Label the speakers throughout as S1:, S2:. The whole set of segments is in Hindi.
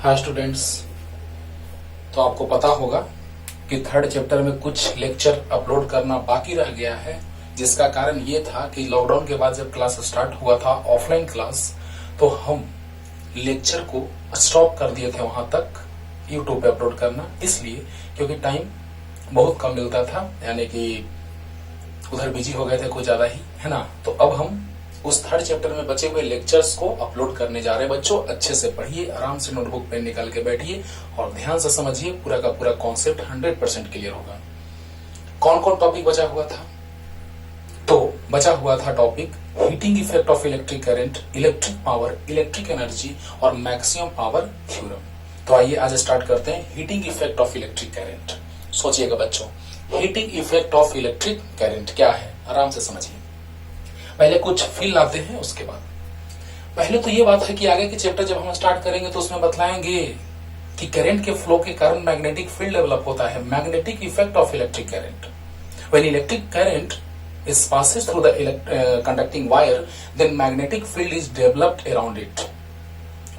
S1: Hi students. तो आपको पता होगा कि थर्ड चैप्टर में कुछ लेक्चर अपलोड करना बाकी रह गया है, जिसका कारण ये था कि लॉकडाउन के बाद जब क्लास स्टार्ट हुआ था ऑफलाइन क्लास, तो हम लेक्चर को स्टॉप कर दिए थे वहां तक यूट्यूब पे अपलोड करना, इसलिए क्योंकि टाइम बहुत कम मिलता था, यानी कि उधर बिजी हो गए थे कुछ ज्यादा ही, है ना। तो अब हम उस थर्ड चैप्टर में बचे हुए लेक्चर्स को अपलोड करने जा रहे हैं। बच्चों अच्छे से पढ़िए, आराम से नोटबुक पेन निकाल के बैठिए और ध्यान से समझिए, पूरा का पूरा कॉन्सेप्ट 100% क्लियर होगा। कौन कौन टॉपिक बचा हुआ था? तो बचा हुआ था topic heating effect of electric current, electric power, electric energy और मैक्सिमम पावर थ्योरम। तो आइए आज स्टार्ट करते हैं heating effect of electric current. सोचिएगा बच्चों, heating effect of electric current क्या है, आराम से समझिए। पहले कुछ फील लाते हैं, उसके बाद पहले तो ये बात है कि आगे के चैप्टर जब हम स्टार्ट करेंगे तो उसमें बतलाएंगे कि करंट के फ्लो के कारण मैग्नेटिक फील्ड डेवलप होता है। Magnetic effect of electric current, when electric current is passes through the conducting wire, then magnetic field is developed around it.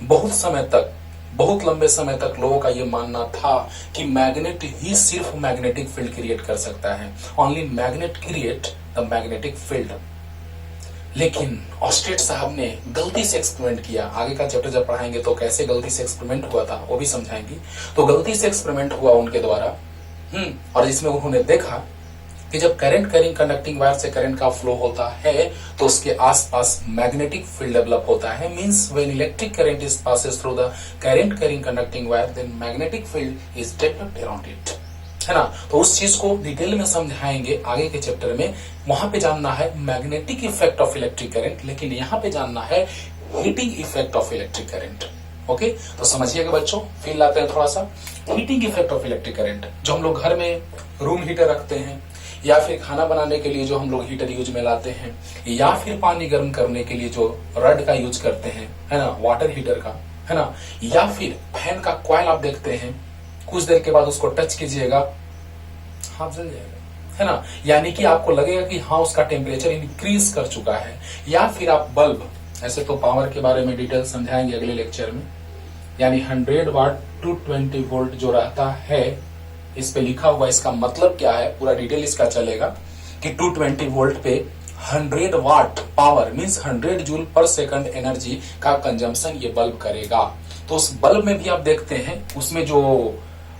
S1: बहुत समय तक, बहुत लंबे समय तक लोगों का ये मानना था कि मैग्नेट ही सिर्फ मैग्नेटिक फील्ड क्रिएट कर सकता है। Only magnet create the magnetic field. लेकिन ऑस्टेट साहब ने गलती से एक्सपेरिमेंट किया। आगे का चैप्टर जब पढ़ाएंगे तो कैसे गलती से एक्सपेरिमेंट हुआ था वो भी समझाएंगे। तो गलती से एक्सपेरिमेंट हुआ उनके द्वारा, और इसमें उन्होंने देखा कि जब करंट कैरिंग कंडक्टिंग वायर से करंट का फ्लो होता है तो उसके आसपास मैग्नेटिक फील्ड डेवलप होता है। Means when electric current is passes through the current carrying conducting wire, then magnetic field is developed around it, है ना। तो उस चीज को डिटेल में समझाएंगे आगे के चैप्टर में। वहां पे जानना है magnetic effect of electric current, लेकिन यहाँ पे जानना है heating effect of electric current. Okay, तो समझिएगा बच्चों, फील लाते हैं थोड़ा सा। Heating effect of electric current, जो हम लोग घर में रूम हीटर रखते हैं, या फिर खाना बनाने के लिए जो हम लोग हीटर यूज में लाते हैं, या फिर पानी गर्म करने के लिए जो रड का यूज करते हैं, है ना, वाटर हीटर का, है ना, या फिर फैन का कॉइल आप देखते हैं, कुछ देर के बाद उसको टच कीजिएगा, हाथ जल जाएगा, है ना। यानी कि आपको लगेगा कि हाँ उसका टेम्परेचर इंक्रीज कर चुका है। या फिर आप बल्ब, ऐसे तो पावर के बारे में डिटेल समझाएंगे अगले लेक्चर में, यानी 100 वाट 220 वोल्ट जो रहता है, इस पे लिखा हुआ इसका मतलब क्या है, पूरा डिटेल इसका चलेगा कि 220 वोल्ट पे 100 watt power means 100 joule per second energy का कंजम्पशन ये बल्ब करेगा। तो उस बल्ब में भी आप देखते हैं, उसमें जो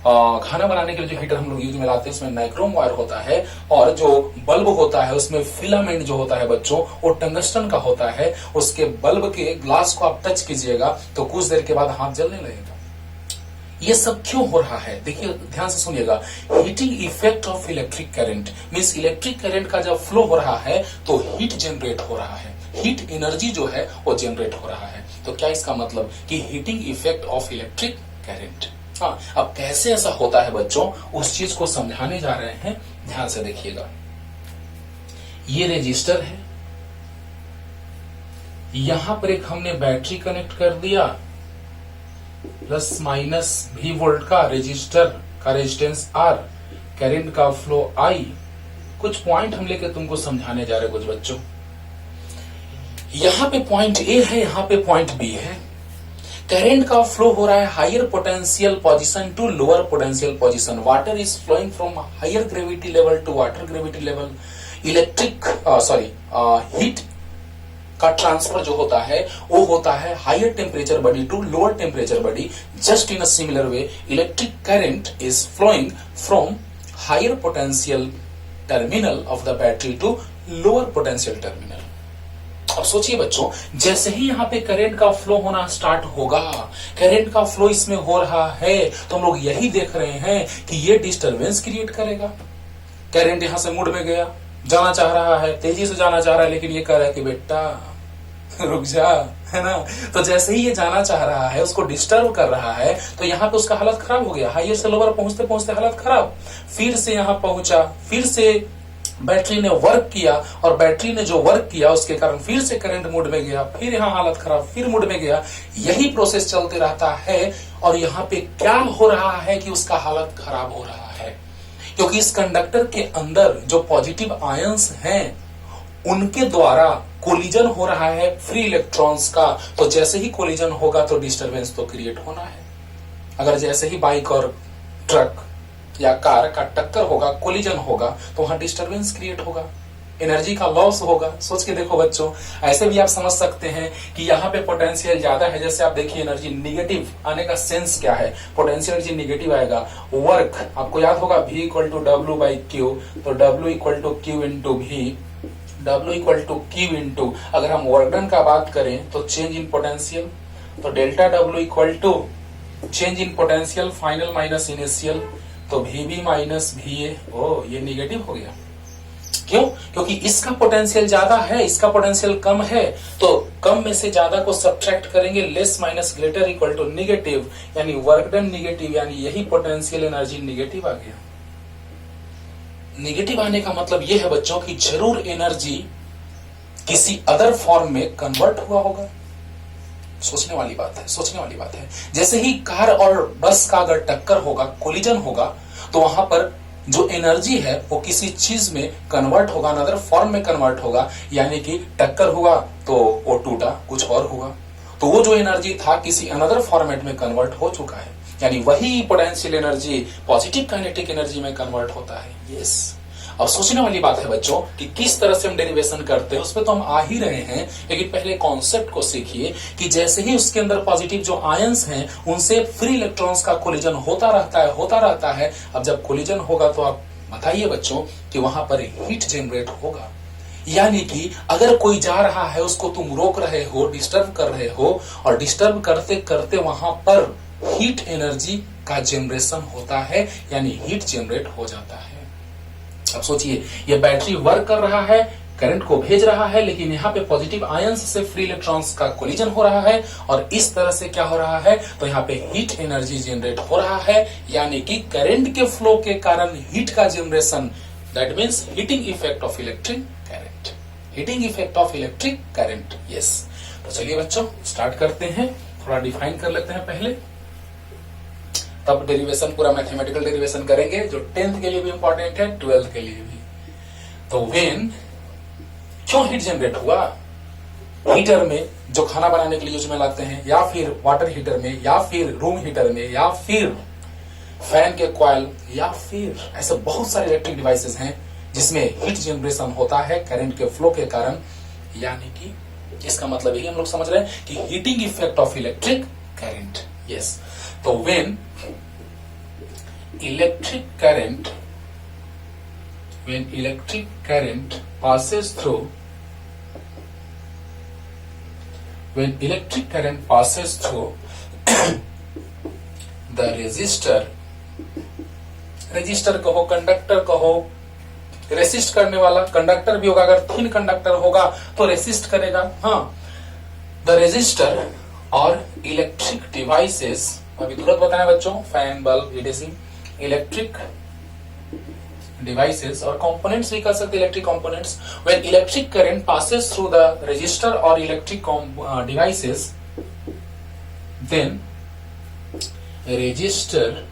S1: खाना बनाने के लिए जो हीटर हम लोग यूज में लाते हैं उसमें नाइक्रोम वायर होता है, और जो बल्ब होता है उसमें फिलामेंट जो होता है बच्चों वो टंगस्टन का होता है। उसके बल्ब के ग्लास को आप टच कीजिएगा तो कुछ देर के बाद हाथ जलने लगेगा। ये सब क्यों हो रहा है, देखिए ध्यान से सुनिएगा। Heating effect of electric current means electric current का जब फ्लो हो रहा है तो हीट जनरेट हो रहा है, हीट एनर्जी जो है वो जनरेट हो रहा है। तो क्या इसका मतलब कि heating effect of electric current. हाँ, अब कैसे ऐसा होता है बच्चों, उस चीज को समझाने जा रहे हैं, ध्यान से देखिएगा। ये रेजिस्टर है, यहां पर एक हमने बैटरी कनेक्ट कर दिया, प्लस माइनस भी वोल्ट का रेजिस्टर का रेजिस्टेंस आर, करंट का फ्लो आई। कुछ पॉइंट हम लेके तुमको समझाने जा रहे कुछ बच्चों। यहां पे पॉइंट ए है, यहां पे पॉइंट बी है। करंट का फ्लो हो रहा है higher potential position to lower potential position. Water is flowing from higher gravity level to water gravity level. Electric heat का ट्रांसफर जो होता है वो होता है higher temperature body to lower temperature body. Just in a similar way electric current is flowing from higher potential terminal of the battery to lower potential terminal. अब सोचिए बच्चों, जैसे ही यहाँ पे करंट का फ्लो होना स्टार्ट होगा, करंट का फ्लो इसमें हो रहा है, तो हम लोग यही देख रहे हैं कि ये डिस्टरबेंस क्रिएट करेगा। करंट यहां से मूड में गया, जाना चाह रहा है, तेजी से जाना चाह रहा है, लेकिन ये कह रहा है कि बेटा रुक जा, है ना। तो जैसे ही ये जाना चाह रहा है, उसको डिस्टर्ब कर रहा है, तो यहाँ पे उसका हालत खराब हो गया। हाइयर से लोअर पहुंचते पहुंचते हालत खराब। फिर से यहाँ पहुंचा, फिर से बैटरी ने वर्क किया, और बैटरी ने जो वर्क किया उसके कारण फिर से करंट मोड में गया, फिर यहाँ हालत खराब, फिर मोड में गया। यही प्रोसेस चलते रहता है, और यहाँ पे क्या हो रहा है कि उसका हालत खराब हो रहा है, क्योंकि इस कंडक्टर के अंदर जो पॉजिटिव आयंस हैं उनके द्वारा कोलिजन हो रहा है फ्री इलेक्ट्रॉन्स का। तो जैसे ही कोलिजन होगा तो डिस्टरबेंस तो क्रिएट होना है। अगर जैसे ही बाइक और ट्रक या कार का टक्कर होगा, कोलिजन होगा, तो वहां डिस्टरबेंस क्रिएट होगा, एनर्जी का लॉस होगा। सोच के देखो बच्चों, ऐसे भी आप समझ सकते हैं कि यहाँ पे पोटेंशियल ज्यादा है। जैसे आप देखिए एनर्जी निगेटिव आने का सेंस क्या है, पोटेंशियल एनर्जी निगेटिव आएगा। वर्क आपको याद होगा V equal to W by Q, तो W equal to Q into V, W equal to Q into, अगर हम वर्क डन का बात करें तो चेंज इन पोटेंशियल, तो delta W equal to change in potential final minus initial, तो VB माइनस VA। ओ ये निगेटिव हो गया, क्यों? क्योंकि इसका पोटेंशियल ज्यादा है, इसका पोटेंशियल कम है, तो कम में से ज्यादा को सब्ट्रैक्ट करेंगे, less minus greater equal to negative, यानी वर्क डन निगेटिव, यानी यही पोटेंशियल एनर्जी निगेटिव आ गया। निगेटिव आने का मतलब यह है बच्चों कि जरूर एनर्जी किसी अदर फॉर्म में कन्वर्ट हुआ होगा। सोचने वाली बात है, सोचने वाली बात है। जैसे ही कार और बस का अगर टक्कर होगा, कोलिजन होगा, तो वहां पर जो एनर्जी है वो किसी चीज में कन्वर्ट होगा, अदर फॉर्म में कन्वर्ट होगा, यानी कि टक्कर हुआ तो वो टूटा, कुछ और हुआ, तो वो जो एनर्जी था किसी अनदर फॉर्मेट में कन्वर्ट हो चुका है, यानी वही potential energy positive kinetic energy में कन्वर्ट होता है। यस, अब सोचने वाली बात है बच्चों कि किस तरह से हम डेरिवेशन करते हैं, उस पर तो हम आ ही रहे हैं, लेकिन पहले कॉन्सेप्ट को सीखिए कि जैसे ही उसके अंदर पॉजिटिव जो आयंस हैं उनसे फ्री इलेक्ट्रॉन्स का कोलिजन होता रहता है। अब जब कोलिजन होगा तो आप बताइए बच्चों कि वहां पर हीट जनरेट होगा, यानी कि अगर कोई जा रहा है उसको तुम रोक रहे हो, डिस्टर्ब कर रहे हो, और डिस्टर्ब करते करते वहां पर हीट एनर्जी का जनरेशन होता है, यानी हीट जनरेट हो जाता है। अब सोचिए, ये बैटरी वर्क कर रहा है, करंट को भेज रहा है, लेकिन यहाँ पे पॉजिटिव आयंस से फ्री इलेक्ट्रॉन्स का कोलिजन हो रहा है, और इस तरह से क्या हो रहा है, तो यहाँ पे हीट एनर्जी जनरेट हो रहा है, यानी कि करंट के फ्लो के कारण हीट का generation, that means heating effect of electric current, heating effect of electric current. Yes, तो चलिए बच्चों स्टार्ट करते हैं, थोड़ा डिफाइन कर लेते हैं पहले, तब डेरिवेशन पूरा मैथमेटिकल डेरिवेशन करेंगे, जो 10th के लिए भी इंपॉर्टेंट है, 12th के लिए भी। तो व्हेन, क्यों हीट जनरेट हुआ? हीटर में जो खाना बनाने के लिए यूज में लाते हैं, या फिर वाटर हीटर में, या फिर रूम हीटर में, या फिर फैन के कॉइल, या फिर ऐसे बहुत सारे इलेक्ट्रिक डिवाइसेस हैं जिसमें हीट जनरेशन होता है करंट के फ्लो के कारण, यानी कि इसका मतलब यही हम लोग समझ रहे हैं कि heating effect of electric current. Yes, तो when electric current passes through the resistor कहो, कंडक्टर कहो, रेसिस्ट करने वाला कंडक्टर भी होगा, अगर थिन कंडक्टर होगा तो रेसिस्ट करेगा। हाँ, द रेजिस्टर और इलेक्ट्रिक डिवाइसेस, अभी तुरंत बताएं बच्चों, fan, bulb, ETC, electric devices और कंपोनेंट्स भी कर सकते, electric components. When electric current passes through the resistor और electric devices, then resistor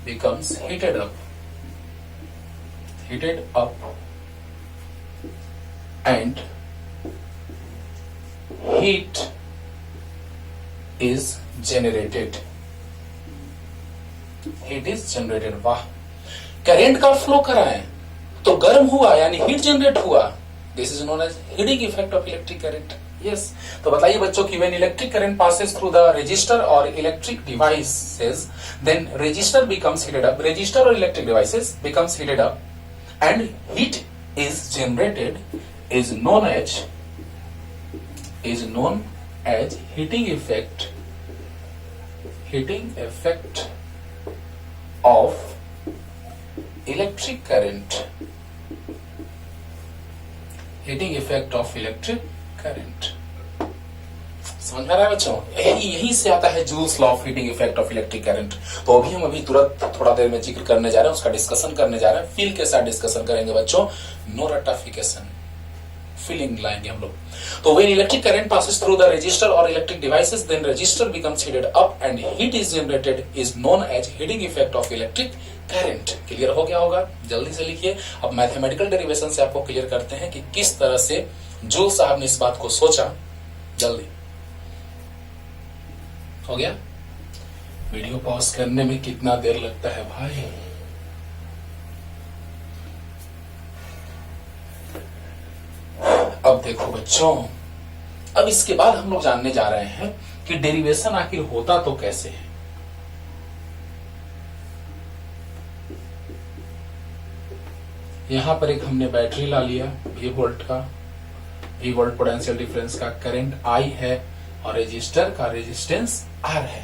S1: becomes heated up and heat is generated. वाह, करंट का फ्लो कराएं तो गर्म हुआ यानी हीट जनरेट हुआ। This is known as heating effect of electric current. Yes, तो बताइए बच्चों कि when electric current passes through the register और electric devices, then register becomes heated up, resistor और electric devices becomes heated up and heat is generated, is known as heating effect of electric current, heating effect of electric current. समझ में आ रहा है बच्चों? यही से आता है joules law of heating effect of electric current. तो अभी हम तुरंत थोड़ा देर में जिक्र करने जा रहे हैं, उसका डिस्कशन करने जा रहे हैं, फील के साथ डिस्कशन करेंगे बच्चों, नो रटाफिकेशन, फीलिंग लाएंगे हम लोग। तो when electric current passes through the register और electric devices, then register becomes heated up and heat is generated, is known as heating effect of electric current. Clear हो गया होगा? जल्दी से लिखिए। अब मैथमेटिकल डेरिवेशन से आपको क्लियर करते हैं कि किस तरह से जूल साहब ने इस बात को सोचा। जल्दी हो गया। वीडियो पॉज करने में कितना देर लगता है भाई। अब देखो बच्चों, अब इसके बाद हम लोग जानने जा रहे हैं कि डेरिवेशन आखिर होता तो कैसे है। यहां पर एक हमने बैटरी ला लिया V वोल्ट का, V वोल्ट पोटेंशियल डिफरेंस का, करंट I है और रेजिस्टर का रेजिस्टेंस R है।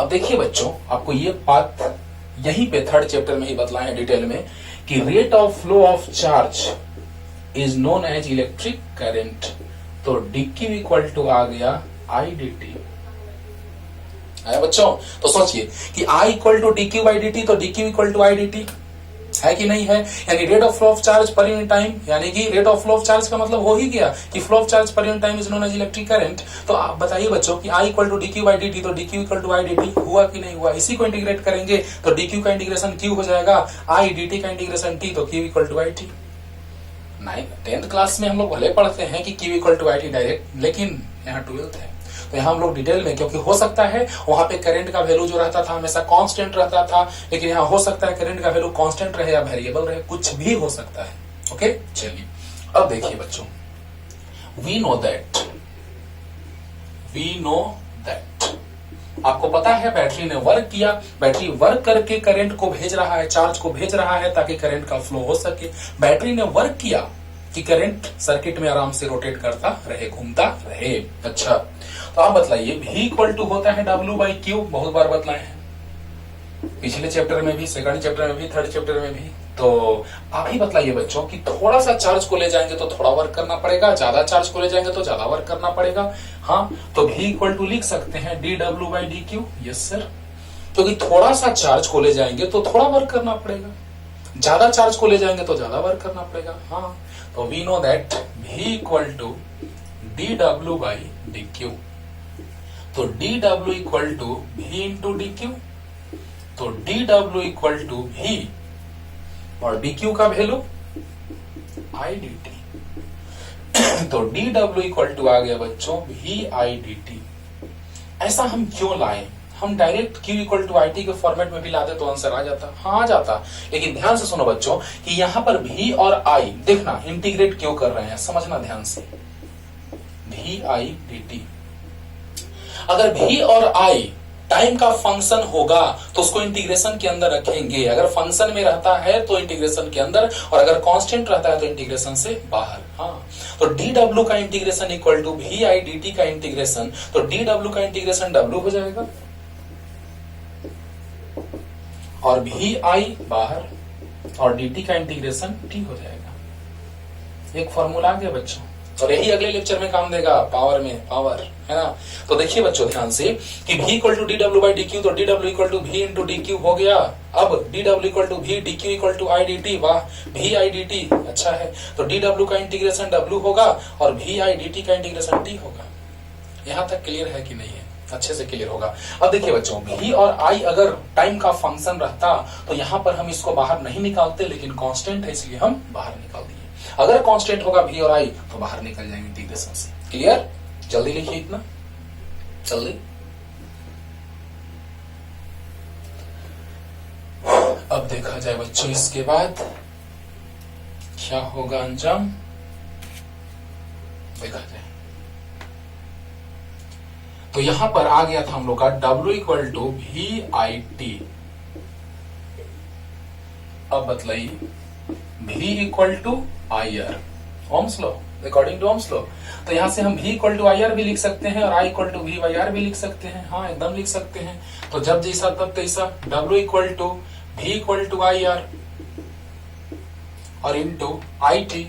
S1: अब देखिए बच्चों, आपको ये बात यहीं पे थर्ड चैप्टर में ही बतलाए हैं डिटेल में कि rate of flow of charge is known as electric current. तो dq इक्वल टू आ गया I dt। आया बच्चों? तो सोचिए कि I equal to dq by dt, तो dq equal to I dt है कि नहीं है। यानी rate of flow of charge per unit time, यानी कि rate of flow of charge का मतलब हो ही गया कि flow of charge per unit time is known as electric current. तो आप बताइए बच्चों कि I equal to dq by dt, तो dq equal to I dt हुआ कि नहीं हुआ। इसी को इंटीग्रेट करेंगे तो dq का इंटीग्रेशन q हो जाएगा, I dt का इंटीग्रेशन t, तो q equal to I t। 10th class में हम लोग भले पढ़ते हैं कि q equal to I t direct, लेकिन यहाँ 12th है तो यहाँ हम लोग डिटेल में, क्योंकि हो सकता है वहां पे करंट का वैल्यू जो रहता था हमेशा कांस्टेंट रहता था, लेकिन यहाँ हो सकता है करंट का वैल्यू कांस्टेंट रहे या वेरिएबल रहे, कुछ भी हो सकता है। ओके, चलिए अब देखिए बच्चों, वी नो दैट आपको पता है बैटरी ने वर्क किया, बैटरी वर्क करके करंट को भेज रहा है, चार्ज को भेज रहा है ताकि करंट का फ्लो हो सके। बैटरी ने वर्क किया कि करंट सर्किट में आराम से रोटेट करता रहे, घूमता रहे। अच्छा, तो आप बतलाइए V इक्वल टू होता है W बाई Q, बहुत बार बतलाए हैं पिछले चैप्टर में भी, सेकंड चैप्टर में भी, थर्ड चैप्टर में भी। तो आप ही बतलाइए बच्चों कि थोड़ा सा चार्ज को ले जाएंगे तो थोड़ा वर्क करना पड़ेगा, ज्यादा चार्ज को ले जाएंगे तो ज्यादा वर्क करना पड़ेगा। हाँ, तो V इक्वल टू लिख सकते हैं dW by dQ। Yes sir, क्योंकि थोड़ा सा चार्ज को ले जाएंगे तो थोड़ा वर्क करना पड़ेगा, ज्यादा चार्ज को ले जाएंगे तो ज्यादा वर्क करना पड़ेगा। हाँ, तो we know that V equal to dW by dQ। तो dW equal to V into dQ, तो dW इक्वल टू V और dQ का वैल्यू I dt। तो dW इक्वल टू आ गया बच्चों V I dt। ऐसा हम क्यों लाए? हम direct Q equal to IT के फॉर्मेट में भी लाते तो आंसर आ जाता। हाँ, आ जाता, लेकिन ध्यान से सुनो बच्चों कि यहां पर V और I देखना इंटीग्रेट क्यों कर रहे हैं, समझना ध्यान से। V I dt, अगर V और I टाइम का फंक्शन होगा तो उसको इंटीग्रेशन के अंदर रखेंगे। अगर फंक्शन में रहता है तो इंटीग्रेशन के अंदर, और अगर कांस्टेंट रहता है तो इंटीग्रेशन से बाहर। हाँ, तो dW का integration equal to V I dt का इंटीग्रेशन, तो dW का इंटीग्रेशन W हो जाएगा और V I बाहर और dt का इंटीग्रेशन t हो जाएगा। एक फॉर्मूला आ गया बच्चों, और यही अगले लेक्चर में काम देगा, पावर में पावर, है ना। तो देखिए बच्चों ध्यान से कि V equal to dW by dQ, तो dW equal to V into dQ हो गया। अब dW equal to V, dQ equal to I dt। वाह, V I dt अच्छा है। तो dW का इंटीग्रेशन W होगा और V I dt का इंटीग्रेशन t होगा। यहां तक क्लियर है कि नहीं है? अच्छे से क्लियर होगा। अब देखिए बच्चों, V और I अगर टाइम का फंक्शन रहता तो यहां पर हम इसको बाहर नहीं निकालते, लेकिन कांस्टेंट है इसलिए हम बाहर निकाल दिए। अगर कांस्टेंट होगा V और I तो बाहर निकल जाएंगे इंटीग्रेशन से। क्लियर? जल्दी लिखिए, इतना जल्दी। अब देखा जाए बच्चों इसके बाद क्या होगा अंजाम, देखा जाए। तो यहां पर आ गया था हम लोग का W इक्वल टू VIT। अब बतलाइए V equal to IR, Ohm's law, according to Ohm's law. तो यहां से हम V इक्वल टू IR भी लिख सकते हैं और I इक्वल टू VIR भी लिख सकते हैं। हाँ, एकदम लिख सकते हैं। तो जब जैसा तब तैसा, W equal to V equal to IR और इंटू IT,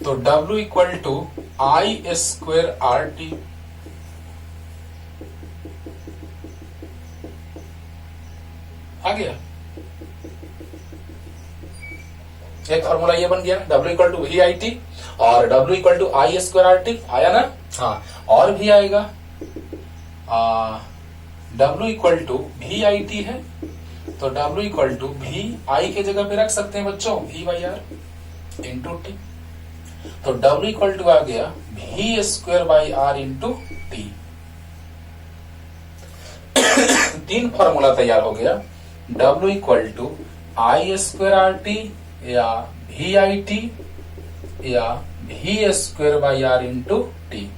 S1: तो W equal to I square RT। आ गया, एक फॉर्मूला ये बन गया, W इक्वल टू VIT और W equal to I square RT। आया ना? हाँ, और भी आएगा, W इक्वल टू VIT है तो W इक्वल टू VI के जगह पे रख सकते हैं बच्चों V/R इंटू T। तो W इक्वल टू आ गया V square by R into T। तीन फॉर्मूला तैयार हो गया, W equal to I square R T या वी आई टी या V square by R into T.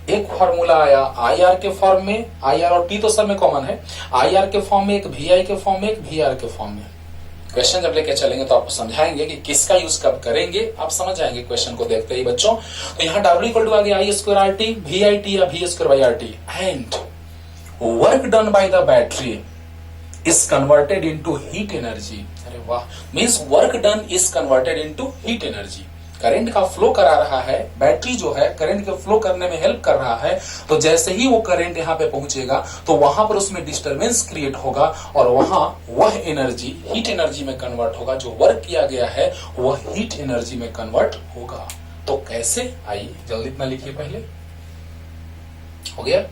S1: एक फॉर्मूला आया आई आर के फॉर्म में, आई आर और टी तो सब में कॉमन है, आई आर के फॉर्म में, एक वी आई के फॉर्म में, एक वी आर के फॉर्म में। क्वेश्चन जब लेके चलेंगे तो आपको समझाएंगे कि किसका यूज कब करेंगे, आप समझ जाएंगे क्वेश्चन को देखते ही बच्चों। तो यहाँ W इक्वल टू आ गया I square R T, V I T या V square by R T, and work done by the battery is converted into heat energy. अरे वाह, means work done is converted into heat energy. Current का फ्लो करा रहा है, बैटरी जो है करंट के फ्लो करने में हेल्प कर रहा है, तो जैसे ही वो करंट यहाँ पे पहुंचेगा तो वहां पर उसमें डिस्टरबेंस क्रिएट होगा और वहां वह एनर्जी हीट एनर्जी में कन्वर्ट होगा। जो वर्क किया गया है वह हीट एनर्जी में कन्वर्ट होगा। तो कैसे, आइए जल्दी इतना लिखिए पहले। हो गया?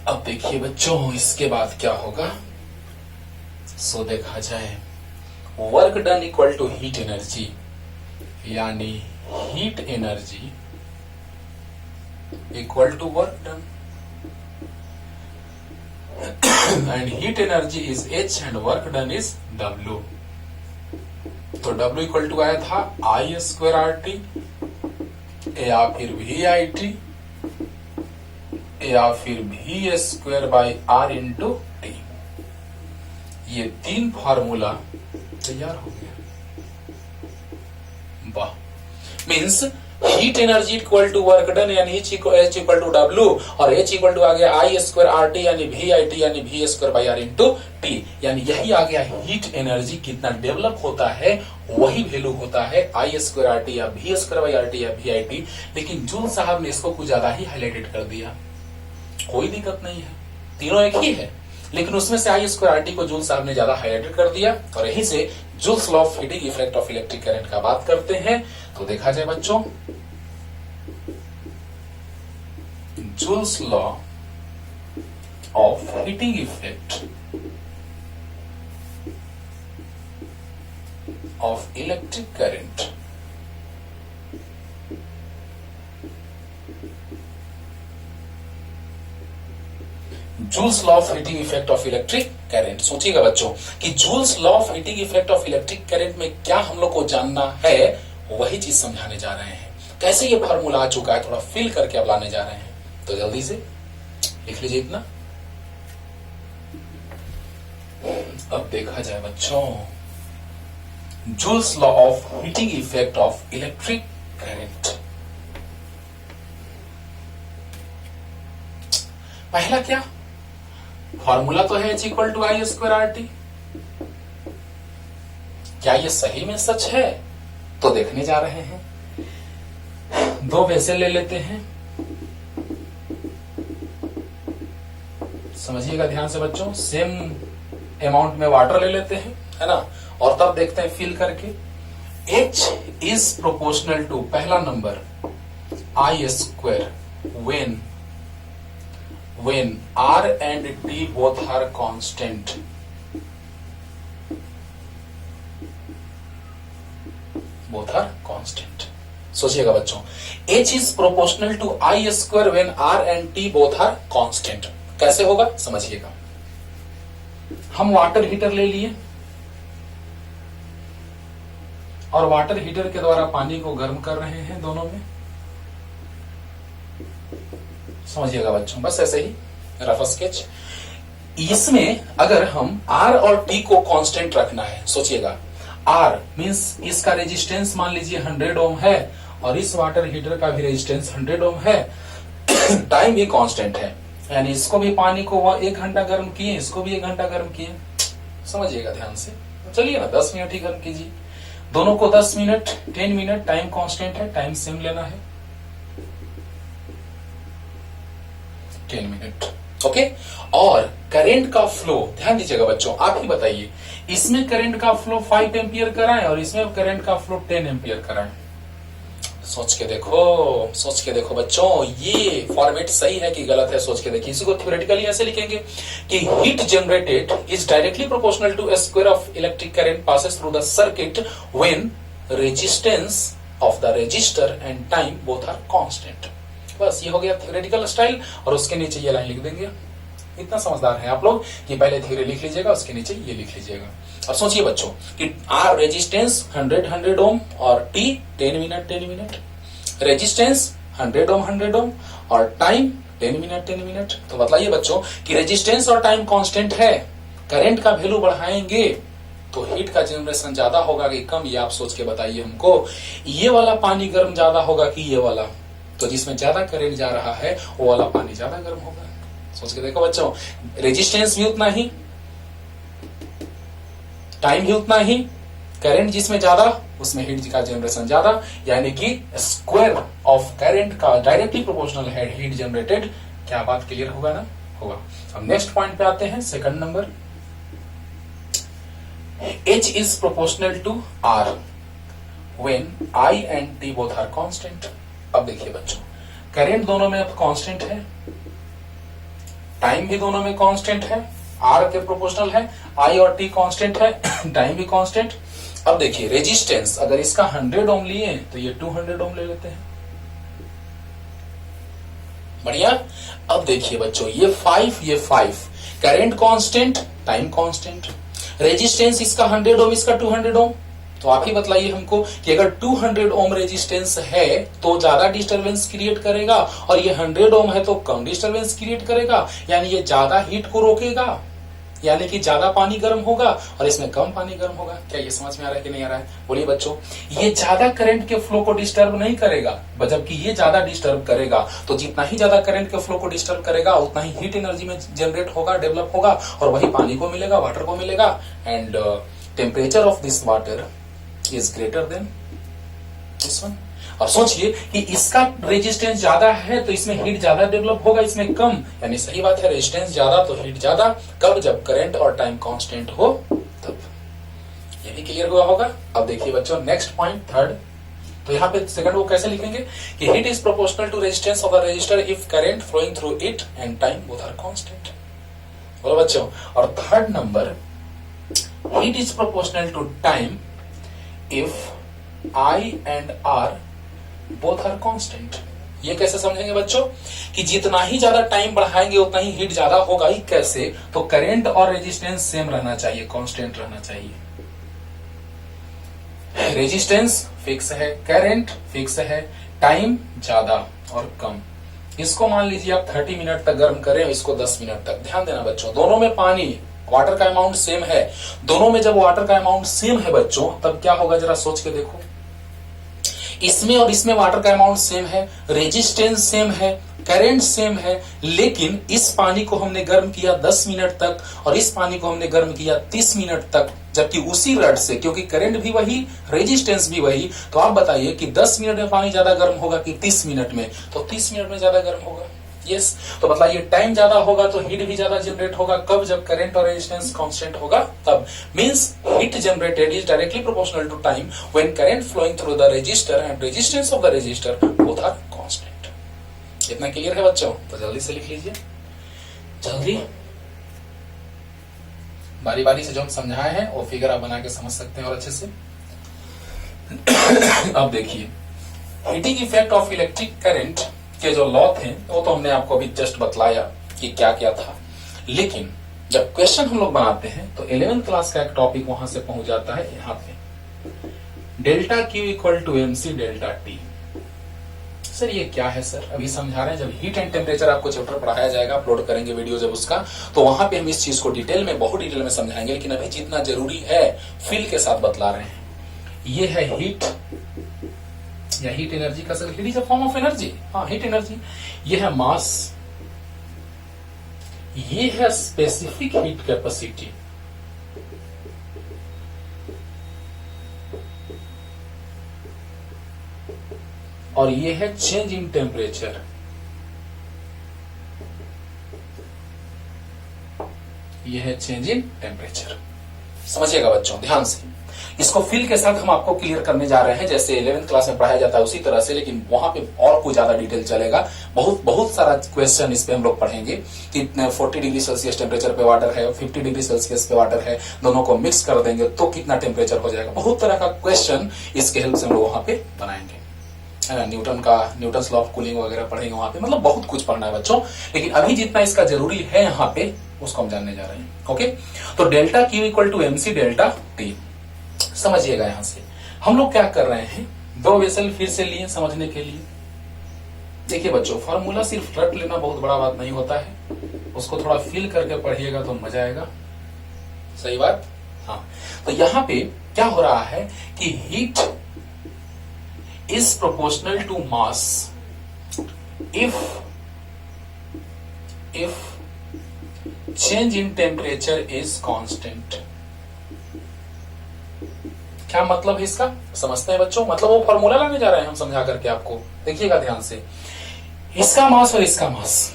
S1: अब देखिए बच्चों इसके बाद क्या होगा, सो देखा जाए, work done equal to heat energy, यानी heat energy equal to work done, and heat energy is H and work done is W। तो W इक्वल टू आया था आई स्क्वायर आर टी या फिर वी आई टी या फिर V square by R into T. ये तीन फॉर्मूला तैयार हो गया। वाह, means heat energy equal to work done यानी H इक्वल टू W और H इक्वल टू आ गया आई स्क्वायर आर टी यानी वी आई टी यानी V square by R into T. यानी यही आ गया हीट एनर्जी कितना डेवलप होता है वही वैल्यू होता है आई स्क्वायर आर टी या V square by R T या वी आई टी। लेकिन जूल साहब ने इसको कुछ ज्यादा ही हाईलाइटेड कर दिया। कोई दिक्कत नहीं है, तीनों एक ही है, लेकिन उसमें से आई स्क्वायर आर टी को जूल साहब ने ज्यादा हाईलाइटेड कर दिया और यहीं से joules law of heating effect of electric current का बात करते हैं। तो देखा जाए बच्चों, Joule's law of heating effect of electric current. Joules law of heating effect of electric current. सोचिएगा बच्चों कि joules law of heating effect of electric current में क्या हम लोग को जानना है, वही चीज समझाने जा रहे हैं। कैसे ये फॉर्मूला आ चुका है थोड़ा फिल करके अब लाने जा रहे हैं, तो जल्दी से लिख लीजिए इतना। अब देखा जाए बच्चों, Joule's law of heating effect of electric current. पहला क्या फॉर्मूला तो है H equal to I square R T. क्या ये सही में सच है? तो देखने जा रहे हैं। दो वेसल ले लेते हैं, समझिएगा ध्यान से बच्चों। सेम अमाउंट में वाटर ले लेते हैं, है ना, और तब देखते हैं फिल करके। H इज प्रोपोर्शनल टू, पहला number, I square when R and T both are constant। both are constant। सोचिएगा बच्चों, H is proportional to I square when R and T both are constant। कैसे होगा समझिएगा। हम वाटर हीटर ले लिए और वाटर हीटर के द्वारा पानी को गर्म कर रहे हैं दोनों में, समझिएगा बच्चों, बस ऐसे ही रफ स्केच। इसमें अगर हम R और T को कांस्टेंट रखना है, सोचिएगा R मींस इसका रेजिस्टेंस मान लीजिए 100 ओम है और इस वाटर हीटर का भी रेजिस्टेंस 100 ओम है। टाइम भी कांस्टेंट है, यानी इसको भी पानी को 1 घंटा गर्म किए, इसको भी 1 घंटा गर्म किए, समझिएगा ध्यान से। चलिए ना 10 मिनट ही गर्म कीजिए, दोनों को 10 मिनट 10 मिनट, टाइम कांस्टेंट है, टाइम सेम लेना है 10 मिनट। ओके, और करंट का फ्लो ध्यान दीजिएगा बच्चों, आप ही बताइए, इसमें करंट का फ्लो 5 एम्पियर कराएं और इसमें करंट का फ्लो 10 एम्पियर कराएं। सोच के देखो बच्चों, ये फॉर्मेट सही है कि गलत है, सोच के देखिए। इसी को थ्योरेटिकली ऐसे लिखेंगे कि heat generated is directly proportional to square of electric current passes through the circuit when resistance of the resistor and time both are constant. बस ये हो गया थ्योरेटिकल स्टाइल, और उसके नीचे ये लाइन लिख देंगे, इतना समझदार हैं आप लोग कि पहले थ्योरी लिख लीजिएगा, उसके नीचे ये लिख लीजिएगा। अब सोचिए बच्चों कि आर रेजिस्टेंस 100 ओम और टी 10 मिनट, रेजिस्टेंस 100 ओम और टाइम 10 मिनट। तो बताइए बच्चों कि रेजिस्टेंस और टाइम कांस्टेंट है, करंट का वैल्यू बढ़ाएंगे तो हीट का जनरेशन ज्यादा होगा कि कम, ये आप सोच के बताइए हमको। ये वाला पानी गर्म ज्यादा होगा कि ये वाला? तो जिसमें ज्यादा करंट जा रहा है वो वाला पानी ज्यादा गर्म होगा। सोच के देखो बच्चों, रेजिस्टेंस भी उतना ही, टाइम भी उतना ही, करंट जिसमें ज्यादा उसमें हीट का जनरेशन ज्यादा, यानी कि स्क्वायर ऑफ करंट का डायरेक्टली प्रोपोर्शनल है हीट जनरेटेड। क्या बात क्लियर होगा ना? होगा। अब नेक्स्ट पॉइंट पे आते हैं, second number, H is proportional to R when I and T both are constant। अब देखिए बच्चों, करंट दोनों में अब कांस्टेंट है, टाइम भी दोनों में कांस्टेंट है, R के प्रोपोर्शनल है, I और T कांस्टेंट है, टाइम भी कांस्टेंट। अब देखिए रेजिस्टेंस, अगर इसका 100 ओम लिए तो ये 200 ओम ले लेते हैं। बढ़िया। अब देखिए बच्चों, ये 5, current constant, time constant, resistance इसका 100 ओम, इसका 200 ओम। तो आप ही बताइए हमको कि अगर 200 ओम रेजिस्टेंस है तो ज्यादा डिस्टरबेंस क्रिएट करेगा और ये 100 ओम है तो कम डिस्टरबेंस क्रिएट करेगा, यानी ये ज्यादा हीट को रोकेगा, यानी कि ज्यादा पानी गर्म होगा और इसमें कम पानी गर्म होगा। क्या ये समझ में आ रहा है कि नहीं आ रहा है? बोलिए बच्चों, ये ज्यादा करंट के फ्लो को डिस्टर्ब नहीं करेगा, जबकि ये ज्यादा डिस्टर्ब करेगा। तो जितना ही ज्यादा करंट के फ्लो को डिस्टर्ब करेगा उतना ही हीट एनर्जी में जनरेट होगा, डेवलप होगा और वही पानी को मिलेगा, वाटर को मिलेगा। And temperature of this water is greater than this one. अब सोचिए कि इसका रेजिस्टेंस ज्यादा है तो इसमें हीट ज्यादा डेवलप होगा, इसमें कम, यानी सही बात है, रेजिस्टेंस ज्यादा तो हीट ज्यादा। कब? जब करंट और टाइम कांस्टेंट हो तब। ये भी क्लियर हुआ होगा। अब देखिए बच्चों नेक्स्ट पॉइंट, थर्ड। तो यहाँ पे सेकंड वो कैसे लिखेंगे कि heat is proportional to resistance of the resistor if current flowing through it and time both are constant. बोलो बच्चों। और third number, heat is proportional to time if I and R both are constant. ये कैसे समझेंगे बच्चों कि जितना ही ज्यादा टाइम बढ़ाएंगे उतना ही हीट ज्यादा होगा ही। कैसे? तो करंट और रेजिस्टेंस सेम रहना चाहिए, कांस्टेंट रहना चाहिए। रेजिस्टेंस फिक्स है, करंट फिक्स है, टाइम ज्यादा और कम। इसको मान लीजिए आप 30 मिनट तक गर्म करें, इसको 10 मिनट तक। ध्यान देना बच्चों, दोनों में पानी, वाटर का अमाउंट सेम है। दोनों में जब वाटर का अमाउंट सेम है बच्चों, तब क्या होगा जरा सोच के देखो। इसमें और इसमें वाटर का अमाउंट सेम है, रेजिस्टेंस सेम है, करंट सेम है, लेकिन इस पानी को हमने गर्म किया 10 मिनट तक और इस पानी को हमने गर्म किया 30 मिनट तक, जबकि उसी रड से, क्योंकि करंट भी वही, रेजिस्टेंस भी वही। तो आप बताइए कि 10 मिनट में पानी ज्यादा गर्म होगा कि 30 मिनट में? तो 30 मिनट में ज्यादा गर्म होगा। यस। तो बताइए टाइम ज्यादा होगा तो हीट भी ज्यादा जनरेट होगा। कब? जब करंट और रेजिस्टेंस कांस्टेंट होगा तब। Means heat generated is directly proportional to time when current flowing through the resistor and resistance of the resistor both are constant. इतना क्लियर है बच्चों? तो जल्दी से लिख लीजिए, जल्दी। बारी बारी से जो हम समझाए हैं वो फिगर आप बना के समझ सकते हैं और अच्छे से। अब देखिए, heating effect of electric current के जो लॉ थे वो तो हमने आपको अभी जस्ट बतलाया कि क्या क्या था, लेकिन जब क्वेश्चन हम लोग बनाते हैं तो 11th क्लास का एक टॉपिक वहां से पहुंच जाता है यहाँ पे, delta Q equal to MC delta T. Sir ये क्या है सर? अभी समझा रहे हैं, जब हीट एंड टेम्परेचर आपको चैप्टर पढ़ाया जाएगा, अपलोड करेंगे वीडियो जब उसका, तो वहां पे हम इस चीज को डिटेल में, बहुत डिटेल में समझाएंगे, लेकिन अभी जितना जरूरी है फील के साथ बतला रहे हैं। ये है हीट या हीट एनर्जी का sir, heat is a form of energy. हाँ, हीट एनर्जी। ये है मास, ये है स्पेसिफिक हीट कैपेसिटी, और ये है चेंज इन टेम्परेचर। ये है चेंज इन टेम्परेचर। समझिएगा बच्चों ध्यान से, इसको फील के साथ हम आपको क्लियर करने जा रहे हैं, जैसे 11th क्लास में पढ़ाया जाता है उसी तरह से, लेकिन वहां पे और कुछ ज्यादा डिटेल चलेगा। बहुत सारा क्वेश्चन इस पे हम लोग पढ़ेंगे कि 40 डिग्री सेल्सियस टेम्परेचर पे वाटर है, 50 डिग्री सेल्सियस पे वाटर है, दोनों को मिक्स कर देंगे तो कितना टेम्परेचर हो जाएगा। बहुत तरह का क्वेश्चन इसके हेल्प से हम लोग वहां पे बनाएंगे। न्यूटन्स लॉ ऑफ कूलिंग वगैरह पढ़ेंगे वहां पे, मतलब बहुत कुछ पढ़ना है बच्चों। लेकिन अभी जितना इसका जरूरी है यहाँ पे उसको हम जानने जा रहे हैं। ओके, तो delta Q equal to MC delta T. समझिएगा यहां से हम लोग क्या कर रहे हैं, दो वेसल फिर से लिए समझने के लिए। देखिए बच्चों, फॉर्मूला सिर्फ रट लेना बहुत बड़ा बात नहीं होता है, उसको थोड़ा फील करके पढ़िएगा तो मजा आएगा। सही बात। हाँ, तो यहां पे क्या हो रहा है कि heat is proportional to mass if change in temperature is constant. क्या मतलब है इसका, समझते हैं बच्चों। मतलब वो फॉर्मूला लाने जा रहे हैं हम समझा करके आपको, देखिएगा ध्यान से। इसका मास और इसका मास,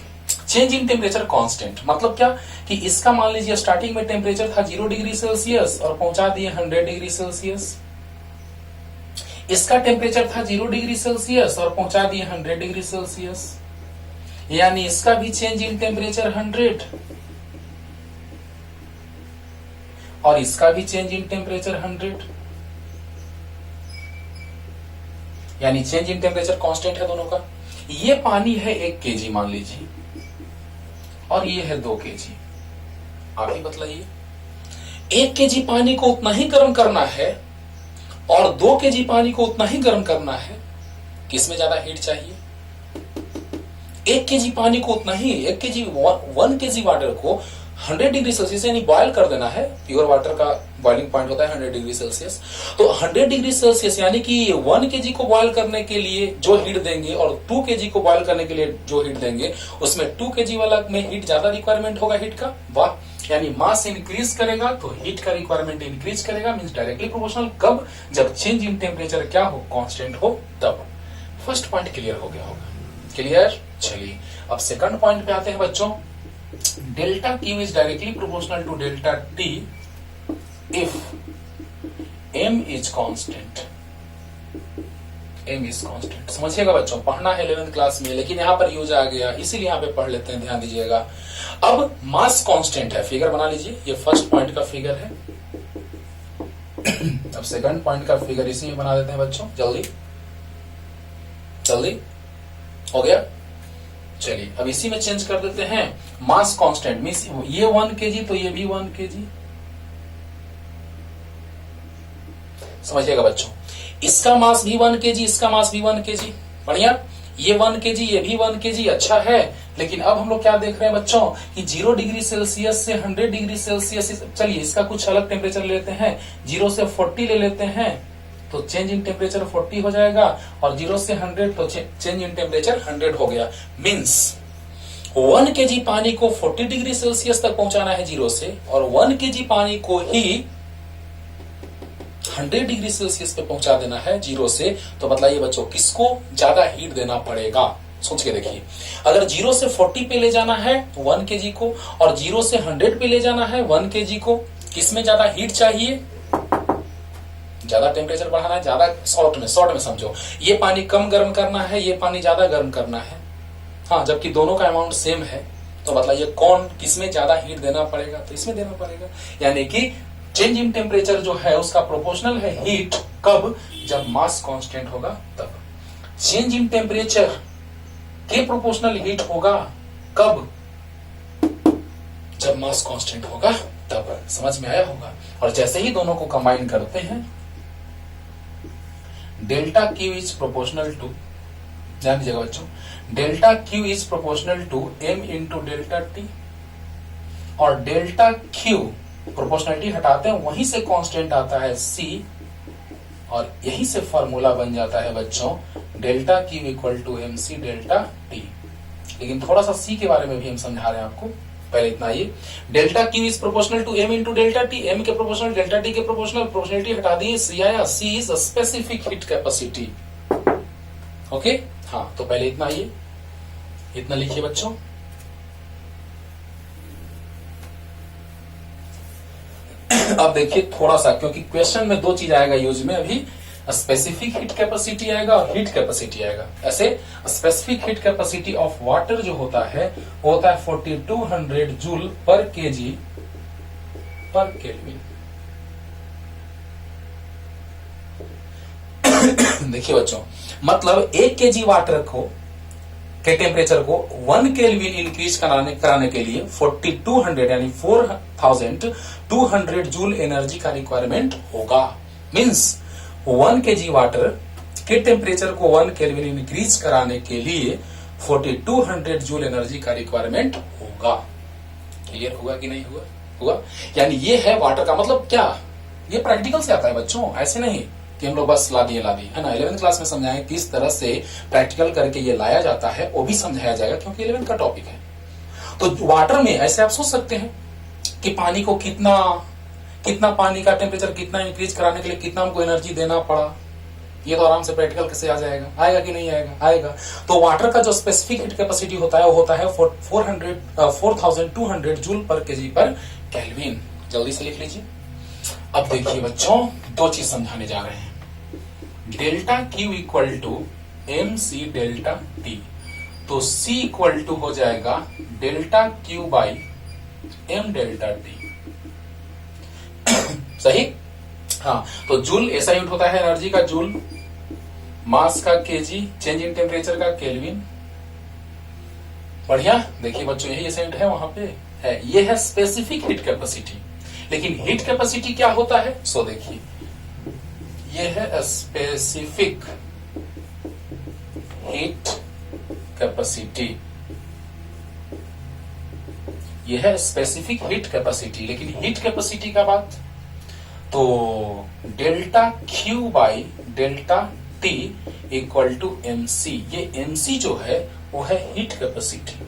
S1: चेंज इन टेम्परेचर कांस्टेंट, मतलब क्या कि इसका मान लीजिए स्टार्टिंग में टेम्परेचर था 0 डिग्री सेल्सियस और पहुंचा दिए 100 डिग्री सेल्सियस। इसका टेम्परेचर था 0 डिग्री सेल्सियस और पहुंचा दिए 100 डिग्री सेल्सियस, यानी इसका भी चेंज इन टेम्परेचर 100 और इसका भी चेंज इन टेम्परेचर 100, यानी चेंज इन टेम्परेचर कांस्टेंट है दोनों का। ये पानी है 1 kg मान लीजिए और ये है 2 kg। आप ही बतलाइए, 1 kg पानी को उतना ही गर्म करना है और 2 kg पानी को उतना ही गर्म करना है, किसमें ज्यादा हीट चाहिए? 1 kg पानी को उतना ही, 1 kg वाटर को 100 डिग्री सेल्सियस यानी बॉयल कर देना है। प्योर वाटर का बॉइलिंग पॉइंट होता है 100 डिग्री सेल्सियस। तो 100 डिग्री सेल्सियस यानी कि 1 kg को बॉयल करने के लिए जो हीट देंगे और 2 kg को बॉयल करने के लिए जो हीट देंगे, उसमें 2 kg वाला में हीट ज्यादा रिक्वायरमेंट होगा हीट का। वाह, यानी मास इंक्रीज करेगा तो हीट का रिक्वायरमेंट इंक्रीज करेगा, मींस डायरेक्टली प्रोपोर्शनल। कब? जब चेंज इन टेम्परेचर क्या हो, कांस्टेंट हो, तब। फर्स्ट पॉइंट क्लियर हो गया होगा। क्लियर। चलिए अब सेकंड पॉइंट पे आते हैं बच्चों। Delta Q is directly proportional to delta T if M is constant। M is constant समझिएगा बच्चों, पढ़ना है 11th क्लास में, लेकिन यहां पर यूज आ गया इसीलिए यहां पे पढ़ लेते हैं, ध्यान दीजिएगा। अब मास कांस्टेंट है, फिगर बना लीजिए, ये फर्स्ट पॉइंट का फिगर है। अब सेकंड पॉइंट का फिगर इसी में बना देते हैं बच्चों, जल्दी जल्दी हो गया। चलिए अब इसी में चेंज कर देते हैं। मास कांस्टेंट मींस ये 1 kg तो ये भी 1 kg। समझिएगा बच्चों, इसका मास भी 1 kg, इसका मास भी 1 kg। बढ़िया, ये 1 kg ये भी 1 kg, अच्छा है। लेकिन अब हम लोग क्या देख रहे हैं बच्चों कि 0 डिग्री सेल्सियस से 100 डिग्री सेल्सियस, चलिए इसका कुछ अलग टेम्परेचर लेते हैं, 0 से 40 ले लेते हैं तो चेंज इन टेम्परेचर 40 हो जाएगा, और 0 से 100 तो चेंज इन टेम्परेचर 100 हो गया। मींस 1 kg पानी को 40 डिग्री सेल्सियस तक पहुंचाना है 0 से, और 1 kg पानी को ही 100 डिग्री सेल्सियस पे पहुंचा देना है 0 से। तो बताइए बच्चों, किसको ज्यादा हीट देना पड़ेगा? सोच के देखिए, अगर 0 से 40 पे ले जाना है 1 kg को और 0 से 100 पे ले जाना है 1 kg को, किसमें ज्यादा हीट चाहिए? ज्यादा टेम्परेचर बढ़ाना है, ज्यादा शॉर्ट में समझो, ये पानी कम गर्म करना है, ये पानी ज्यादा गर्म करना है। हाँ, जबकि दोनों का अमाउंट सेम है, तो बताइए कौन किसमें ज्यादा हीट देना पड़ेगा? तो इसमें देना पड़ेगा। यानी कि चेंज इन टेम्परेचर जो है उसका प्रोपोर्शनल है हीट, कब? जब मास कांस्टेंट होगा तब। चेंज इन टेम्परेचर के प्रोपोर्शनल हीट होगा कब? जब मास कांस्टेंट होगा तब। समझ में आया होगा। और जैसे ही दोनों को कंबाइन करते हैं, delta Q is proportional to, ध्यान दीजिएगा बच्चों, delta Q is proportional to M into delta T, और डेल्टा Q प्रोपोर्शनलिटी हटाते हैं, वहीं से कांस्टेंट आता है C, और यहीं से फॉर्मूला बन जाता है बच्चों delta Q equal to MC delta T। लेकिन थोड़ा सा C के बारे में भी हम समझा रहे हैं आपको, पहले इतना ये। Delta Q is proportional to M into delta T, M के प्रोपोर्शनल डेल्टा T के प्रोपोर्शनल, प्रोपोर्शनलिटी हटा दिए, C आया। C is specific heat capacity. Okay, हाँ, तो पहले इतना ये, इतना लिखिए बच्चों। अब देखिए थोड़ा सा, क्योंकि क्वेश्चन में 2 चीज आएगा यूज में अभी, स्पेसिफिक हीट कैपेसिटी आएगा और हीट कैपेसिटी आएगा। ऐसे specific heat capacity of water जो होता है वो होता है 4200 जूल पर केजी पर केल्विन। देखिए बच्चों, मतलब 1 केजी वाटर को के टेम्परेचर को 1 केल्विन इंक्रीज कराने के लिए 4200 यानी 4200 जूल एनर्जी का रिक्वायरमेंट होगा। मींस 1 केजी वाटर के टेम्परेचर को 1 केल्विन इंक्रीज कराने के लिए 4200 जूल एनर्जी का रिक्वायरमेंट होगा। क्लियर हुआ कि नहीं हुआ? हुआ। यानी ये है वाटर का मतलब क्या, ये प्रैक्टिकल से आता है बच्चों, ऐसे नहीं कि हम लोग बस ला दिए है ना। 11th क्लास में समझाएं किस तरह से प्रैक्टिकल करके ये लाया जाता है, वो भी समझाया जाएगा क्योंकि 11th का टॉपिक है। तो वाटर में ऐसे आप सोच सकते हैं कि पानी को कितना पानी का टेम्परेचर कितना इंक्रीज कराने के लिए कितना हमको एनर्जी देना पड़ा, ये तो आराम से प्रैक्टिकल कैसे आ जाएगा, आएगा कि नहीं आएगा? आएगा। तो वाटर का जो स्पेसिफिक हीट कैपेसिटी होता है वो होता है 4200 जूल पर केजी पर केल्विन। जल्दी से लिख लीजिए। अब देखिए बच्चों, दो चीज समझाने जा रहे हैं। Delta Q equal to M C delta T, तो सी इक्वल टू हो जाएगा delta Q by M delta T. सही? हाँ, तो जूल ऐसा यूनिट होता है एनर्जी का जूल, मास का केजी, चेंज इन टेम्परेचर का केल्विन। बढ़िया। देखिए बच्चों, यही ऐसा यूनिट है, वहां पे है। ये है स्पेसिफिक हीट कैपेसिटी। लेकिन हीट कैपेसिटी क्या होता है? सो देखिए, ये है स्पेसिफिक हीट कैपेसिटी, ये है स्पेसिफिक हीट कैपेसिटी। लेकिन हीट कैपेसिटी का बात, तो delta Q by delta T equal to M C. ये एम सी जो है वो है हीट कैपेसिटी।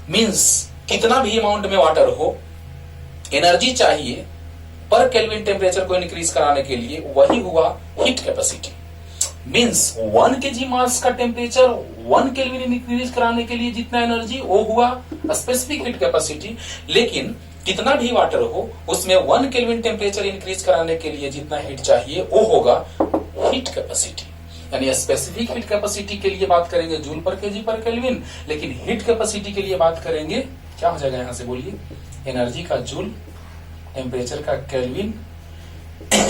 S1: मींस कितना भी अमाउंट में वाटर हो, एनर्जी चाहिए पर केल्विन टेम्परेचर को इंक्रीज कराने के लिए, वही हुआ हीट कैपेसिटी। मींस 1 केजी मास का टेम्परेचर 1 केल्विन इंक्रीज कराने के लिए जितना एनर्जी, वो हुआ स्पेसिफिक हीट कैपेसिटी। लेकिन कितना भी वाटर हो, उसमें 1 केल्विन टेम्परेचर इंक्रीज कराने के लिए जितना हीट चाहिए वो होगा हीट कैपेसिटी। यानी स्पेसिफिक हीट कैपेसिटी के लिए बात करेंगे जूल पर केजी पर केल्विन, लेकिन हीट कैपेसिटी के लिए बात करेंगे, क्या हो जाएगा यहां से बोलिए, एनर्जी का जूल, टेम्परेचर का केल्विन,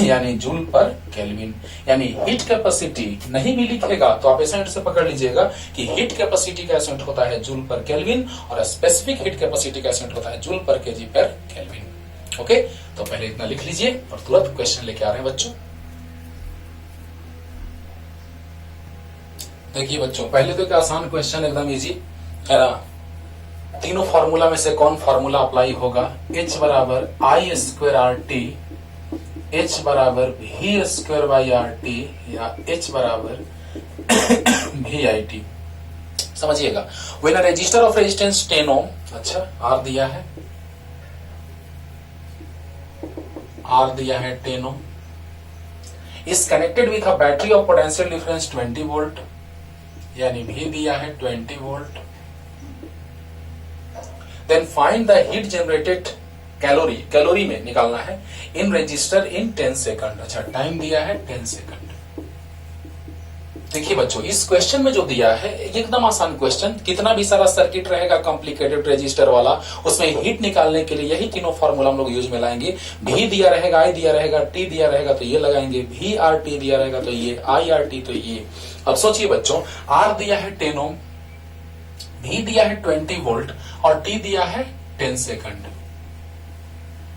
S1: यानी जूल पर केल्विन। यानी हीट कैपेसिटी नहीं भी लिखेगा तो आप ऐसा से पकड़ लीजिएगा कि हीट कैपेसिटी का यूनिट होता है जूल पर केल्विन और स्पेसिफिक हीट कैपेसिटी का यूनिट होता है जूल पर केजी पर केल्विन। ओके, तो पहले इतना लिख लीजिए और तुरंत क्वेश्चन लेके आ रहे हैं बच्चों। देखिए बच्चों, पहले तो एक आसान क्वेश्चन, एकदम इजी है ना। तीनों फार्मूला में से कौन फार्मूला अप्लाई होगा? H बराबर I square R T, H बराबर V square by R T, या H बराबर वी आई टी। समझिएगा, when a register of resistance 10 ohm, अच्छा R दिया है, R दिया है 10 ohm, is connected with a battery of potential difference 20 volt, यानी V दिया है 20 volt. Then find the heat generated calorie, calorie में निकालना है, इन रजिस्टर इन 10 सेकंड। अच्छा, टाइम दिया है 10 सेकंड। देखिए बच्चों, इस क्वेश्चन में जो दिया है एकदम आसान क्वेश्चन, कितना भी सारा सर्किट रहेगा कॉम्प्लिकेटेड रजिस्टर वाला, उसमें हीट निकालने के लिए यही तीनों फार्मूला हम लोग यूज में लाएंगे। भी दिया रहेगा, आई दिया रहेगा, टी दिया रहेगा तो ये लगाएंगे, भी आर टी दिया रहेगा तो ये, आई आर टी तो ये। अब सोचिए बच्चों, आर दिया है 10 ओम, भी दिया है 20 वोल्ट और टी दिया है 10 सेकंड।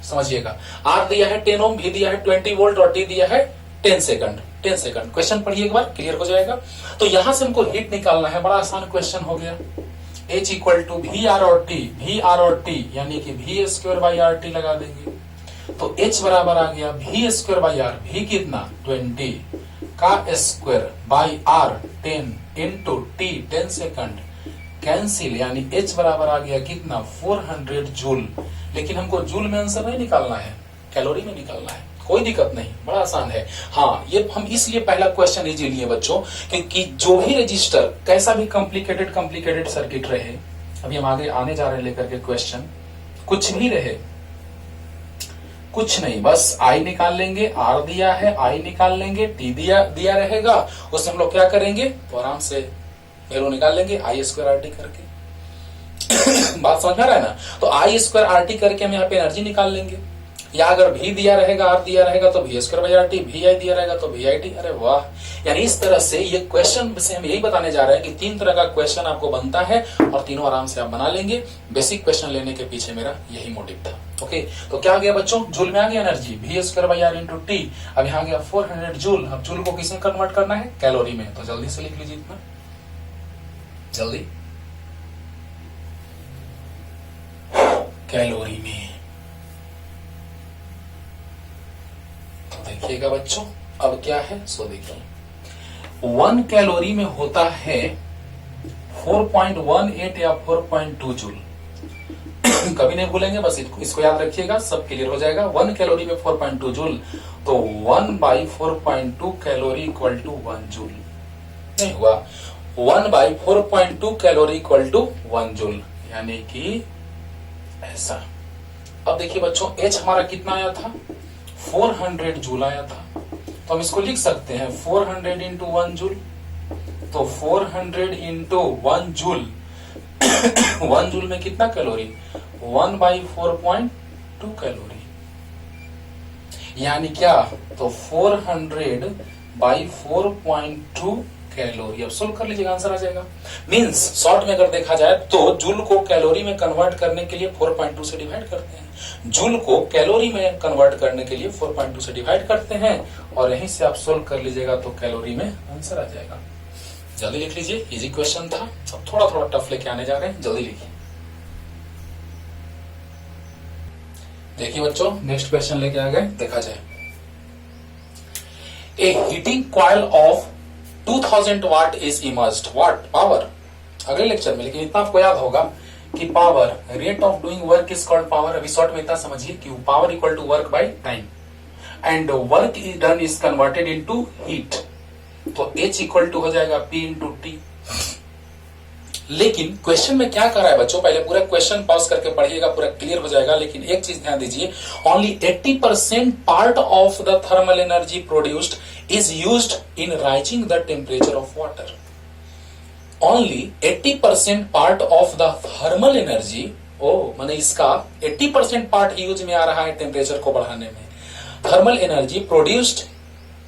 S1: समझिएगा, आर दिया है 10 ओम, भी दिया है 20 वोल्ट और टी दिया है 10 सेकंड। 10 सेकंड क्वेश्चन पढ़िए एक बार, क्लियर हो जाएगा। तो यहां से हमको हीट निकालना है, बड़ा आसान क्वेश्चन हो गया। H equal to V R और टी, वी आर और टी यानी कि V square by R T लगा देंगे, तो H बराबर आ गया वी स्क्वायर बाई आर, भी कितना 20 का square by R 10 into T 10 second, cancel, यानी H बराबर आ गया कितना 400 जूल। लेकिन हमको जूल में आंसर नहीं निकालना है, कैलोरी में निकालना है, कोई दिक्कत नहीं, बड़ा आसान है। हाँ, ये हम इसलिए पहला क्वेश्चन इजी लिए बच्चों, क्योंकि जो भी रजिस्टर कैसा भी कॉम्प्लिकेटेड सर्किट रहे, अभी हम आगे आने जा रहे हैं लेकर के क्वेश्चन, कुछ भी रहे, कुछ नहीं, बस आई निकाल लेंगे, आर दिया है आई निकाल लेंगे, टी दिया रहेगा, उससे हम लोग क्या करेंगे, तो आराम से वैल्यू निकाल लेंगे आई स्क्वायर आर टी करके। बात समझ में आ रहा है ना। तो आई स्क्वायर आर टी करके हम यहाँ पे एनर्जी निकाल लेंगे। या अगर भी दिया रहेगा, आर दिया रहेगा तो V square by R T, V I दिया रहेगा तो वी आई टी। अरे वाह, यानी इस तरह से ये क्वेश्चन से हम यही बताने जा रहे हैं कि 3 तरह का क्वेश्चन आपको बनता है और तीनों आराम से आप बना लेंगे। बेसिक क्वेश्चन लेने के पीछे मेरा यही मोटिव था। ओके, तो क्या आ गया बच्चों, जूल में आ गया energy, V square by R into T. अब यहाँ गया 400 जूल। अब जूल को किसमें कन्वर्ट करना है, कैलोरी में। तो जल्दी से लिख लीजिए इतना, जल्दी, कैलोरी में। तो देखिएगा बच्चों, अब क्या है, सो देखिए 1 कैलोरी में होता है 4.18 या 4.2 जूल। कभी नहीं भूलेंगे, बस इसको याद रखिएगा, सब क्लियर हो जाएगा। 1 कैलोरी में 4.2 जूल, तो 1/4.2 कैलोरी इक्वल टू 1 जूल। नहीं हुआ, 1/4.2 कैलोरी इक्वल टू 1 जूल, यानी कि ऐसा। अब देखिए बच्चों, H हमारा कितना आया था, 400 जूल आया था। तो हम इसको लिख सकते हैं 400 इंटू 1 जूल। तो 400 इंटू 1 जूल 1 जूल में कितना कैलोरी, 1/4.2 कैलोरी, यानी क्या, तो 400/4.2 कैलोरी। अब सोल्व कर लीजिएगा, आंसर आ जाएगा। मींस शॉर्ट में अगर देखा जाए तो जूल को कैलोरी में कन्वर्ट करने के लिए 4.2 से डिवाइड करते हैं। जूल को कैलोरी में कन्वर्ट करने के लिए 4.2 से डिवाइड करते हैं और यहीं से आप सोल्व कर लीजिएगा तो कैलोरी में आंसर आ जाएगा। जल्दी लिख लीजिए, इजी क्वेश्चन था। अब थोड़ा थोड़ा टफ लेके आने जा रहे हैं, जल्दी लिखिए। देखिए बच्चों, नेक्स्ट क्वेश्चन लेके आ गए, देखा जाए। A heating coil of 2000 watt is immersed. Watt, power, अगले लेक्चर में, लेकिन इतना आपको याद होगा कि power, rate of doing work is called power. अभी शॉर्ट में इतना समझिए कि power equal to work by time and work is done is converted into heat. तो H इक्वल टू हो जाएगा P इंटू टी। लेकिन क्वेश्चन में क्या कर रहा है बच्चों, पहले पूरा क्वेश्चन पॉज करके पढ़िएगा, पूरा क्लियर हो जाएगा। लेकिन एक चीज ध्यान दीजिए, only 80% part of the thermal energy produced is used in rising the temperature of water. Only 80% part of the thermal energy, माने इसका 80% पार्ट यूज में आ रहा है टेम्परेचर को बढ़ाने में। Thermal energy produced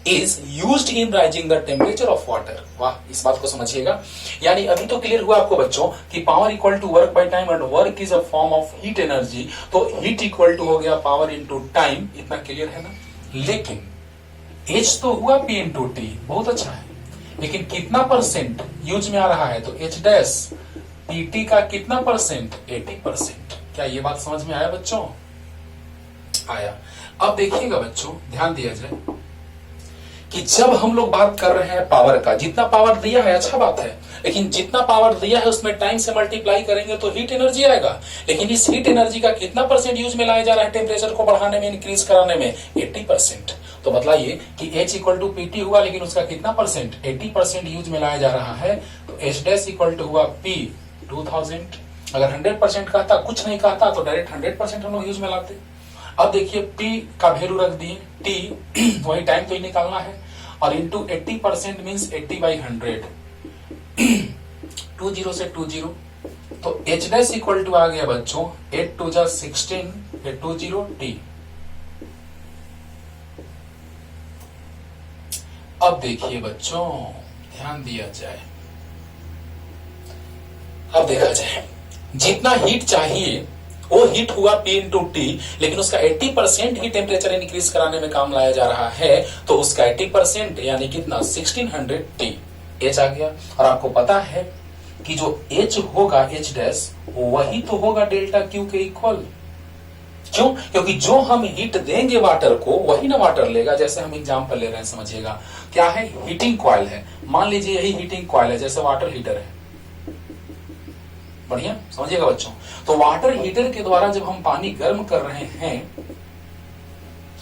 S1: is used in rising the temperature of water. वाह, इस बात को समझिएगा। यानी अभी तो क्लियर हुआ आपको बच्चों कि power equal to work by time and work is a form of heat energy. तो हीट इक्वल टू हो गया पावर इंटू टाइम, इतना क्लियर है ना। लेकिन H तो हुआ P इंटू टी, बहुत अच्छा है, लेकिन कितना परसेंट यूज में आ रहा है, तो H डैश PT का कितना परसेंट, 80%। क्या ये बात समझ में आया बच्चों, आया। अब देखिएगा बच्चों, ध्यान दिया जाए कि जब हम लोग बात कर रहे हैं पावर का, जितना पावर दिया है अच्छा बात है, लेकिन जितना पावर दिया है उसमें टाइम से मल्टीप्लाई करेंगे तो हीट एनर्जी आएगा। लेकिन इस हीट एनर्जी का कितना परसेंट यूज में लाया जा रहा है टेम्परेचर को बढ़ाने में, इंक्रीज कराने में, 80%। तो बताइए कि H इक्वल टू PT हुआ, लेकिन उसका कितना परसेंट, 80% यूज में लाया जा रहा है। तो H डैश इक्वल टू हुआ P 2000। अगर 100% कहता, कुछ नहीं कहता, तो डायरेक्ट 100% हम लोग यूज में लाते। अब देखिए P का वैल्यू रख दिए, T वही टाइम तो ही निकालना है, और इंटू 80% मीन्स 80/100, 20 से 20। तो H डैश इक्वल टू आ गया बच्चों 8 2 जा 16, 20 T। अब देखिए बच्चों, ध्यान दिया जाए, अब देखा जाए, जितना हीट चाहिए वो हीट हुआ P इंटू टी, लेकिन उसका 80% ही टेम्परेचर इंक्रीज कराने में काम लाया जा रहा है। तो उसका 80% यानी कितना, 1600 T। H आ गया, और आपको पता है कि जो H होगा H डैश, वही तो होगा डेल्टा Q के इक्वल। क्यों, क्योंकि जो हम हीट देंगे वाटर को, वही ना वाटर लेगा। जैसे हम एग्जांपल ले रहे हैं, समझिएगा, क्या है, हीटिंग कॉइल है, मान लीजिए यही हीटिंग कॉइल है, जैसे वाटर हीटर है। बढ़िया समझिएगा बच्चों। तो वाटर हीटर के द्वारा जब हम पानी गर्म कर रहे हैं,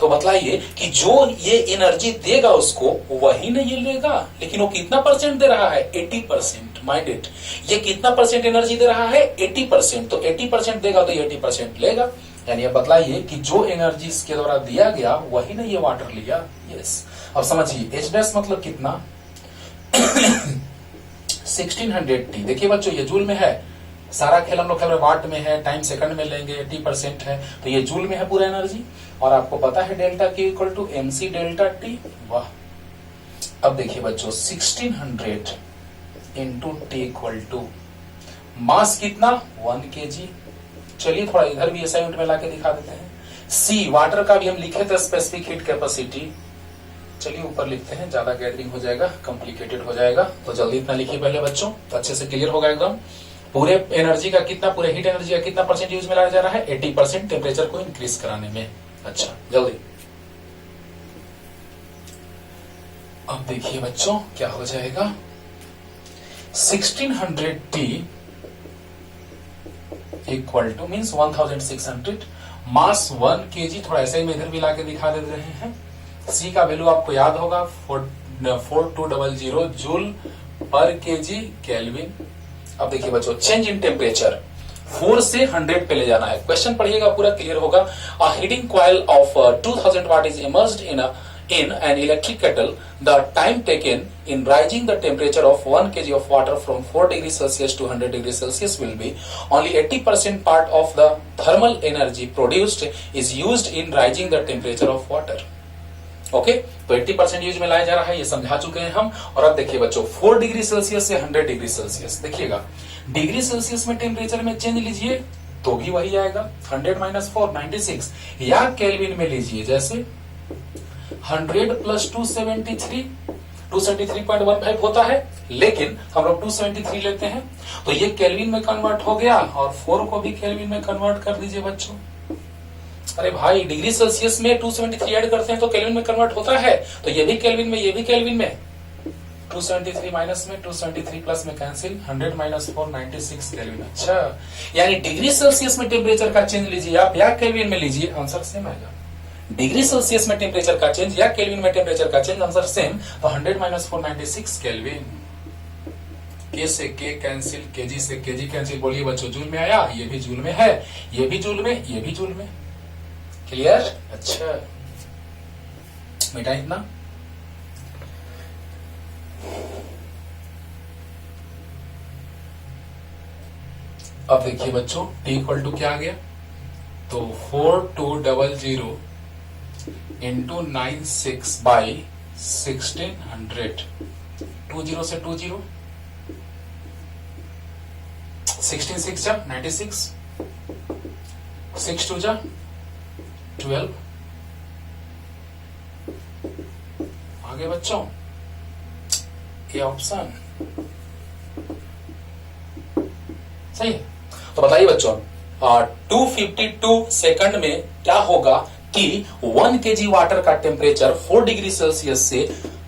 S1: तो बतलाइए कि जो ये एनर्जी देगा उसको, वही ना ये लेगा। लेकिन वो कितना परसेंट दे रहा है, 80%। माइंड इट, ये कितना परसेंट एनर्जी दे रहा है, 80%। तो 80% देगा तो 80% लेगा। यानी अब बतलाइए कि जो एनर्जी इसके द्वारा दिया गया, वही ना ये वाटर लिया। यस, अब समझिए, H डैश मतलब कितना 1600 T। देखिए बच्चों, ये जूल में है, सारा खेल हम लोग खेल रहे वाट में है, टाइम सेकंड में लेंगे, 80% है, तो ये जूल में है पूरा एनर्जी। और आपको पता है delta Q equal to MC delta T। वाह, अब देखिए बच्चों 1600 into T equal to mass कितना 1 kg। चलिए थोड़ा इधर भी असाइनमेंट में लाके दिखा देते हैं। C वाटर का भी हम लिखे थे स्पेसिफिक हीट कैपेसिटी, चलिए ऊपर लिखते हैं, ज्यादा गैदरिंग हो जाएगा, कॉम्प्लिकेटेड हो जाएगा, तो जल्दी इतना लिखिए पहले बच्चों, तो अच्छे से क्लियर होगा एकदम। पूरे एनर्जी का कितना, पूरे हीट एनर्जी का कितना परसेंट यूज में लाया जा रहा है, 80% टेम्परेचर को इंक्रीज कराने में। अच्छा जल्दी, अब देखिए बच्चों क्या हो जाएगा, 1600 T इक्वल टू मीन्स 1600, मास 1 kg, थोड़ा ऐसे ही मैं इधर भी लाके दिखा दे रहे हैं। सी का वैल्यू आपको याद होगा 4200 जूल पर केजी केल्विन। अब देखिए बच्चों चेंज इन टेम्परेचर 4 से 100 पे ले जाना है, क्वेश्चन पढ़िएगा पूरा क्लियर होगा। अ heating coil of 2000 watt is immersed in an electric kettle. The time taken in rising the temperature of 1 kg of water from 4 degrees Celsius to 100 degrees Celsius will be only 80% part of the thermal energy produced is used in rising the temperature of water. Okay तो 80% यूज में लाया जा रहा है, ये समझा चुके हैं हम। और अब देखिए बच्चों 4 डिग्री सेल्सियस से 100 डिग्री सेल्सियस, देखिएगा डिग्री सेल्सियस में टेम्परेचर में चेंज लीजिए तो भी वही आएगा 100 माइनस 4 96, या केल्विन में लीजिए जैसे 100 प्लस 273 273.15 होता है, लेकिन हम लोग 273 लेते हैं तो ये केल्विन में कन्वर्ट हो गया, और 4 को भी केल्विन में कन्वर्ट कर दीजिए बच्चों। अरे भाई डिग्री सेल्सियस में 273 ऐड करते हैं तो केल्विन में कन्वर्ट होता है, तो ये भी केल्विन में, ये भी केल्विन में, 273 माइनस में 273 प्लस में कैंसिल, 100 माइनस 4 96 केल्विन। अच्छा यानी डिग्री सेल्सियस में टेम्परेचर का चेंज लीजिए आप या केल्विन में लीजिए, आंसर सेम आएगा। डिग्री सेल्सियस में टेम्परेचर का चेंज या केल्विन में टेम्परेचर का चेंज, आंसर सेम, तो 100 माइनस 4 96 केल्विन। के से के कैंसिल, केजी से केजी कैंसिल, बोलिए बच्चों जूल में आया, ये भी जूल में है, ये भी जूल में, ये भी जूल में, क्लियर। अच्छा बेटा इतना, अब देखिए बच्चों T इक्वल टू क्या आ गया, तो 4200 इंटू 96 बाई 1600, 20 से 20, 16 6 जा 96, 6 2 जा 12, आगे बच्चों ये ऑप्शन सही है। तो बताइए बच्चों 252 सेकंड में क्या होगा कि 1 kg वाटर का टेम्परेचर 4 डिग्री सेल्सियस से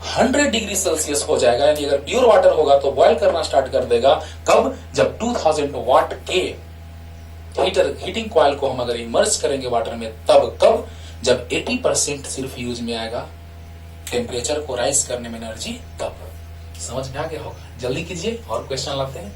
S1: 100 डिग्री सेल्सियस हो जाएगा, यानी अगर प्योर वाटर होगा तो बॉयल करना स्टार्ट कर देगा। कब, जब 2000 वाट के हीटिंग कॉइल को हम अगर इमर्ज करेंगे वाटर में, तब कब, जब 80% सिर्फ यूज में आएगा टेम्परेचर को राइज करने में एनर्जी, तब। समझ में आ गया होगा, जल्दी कीजिए और क्वेश्चन लाते हैं।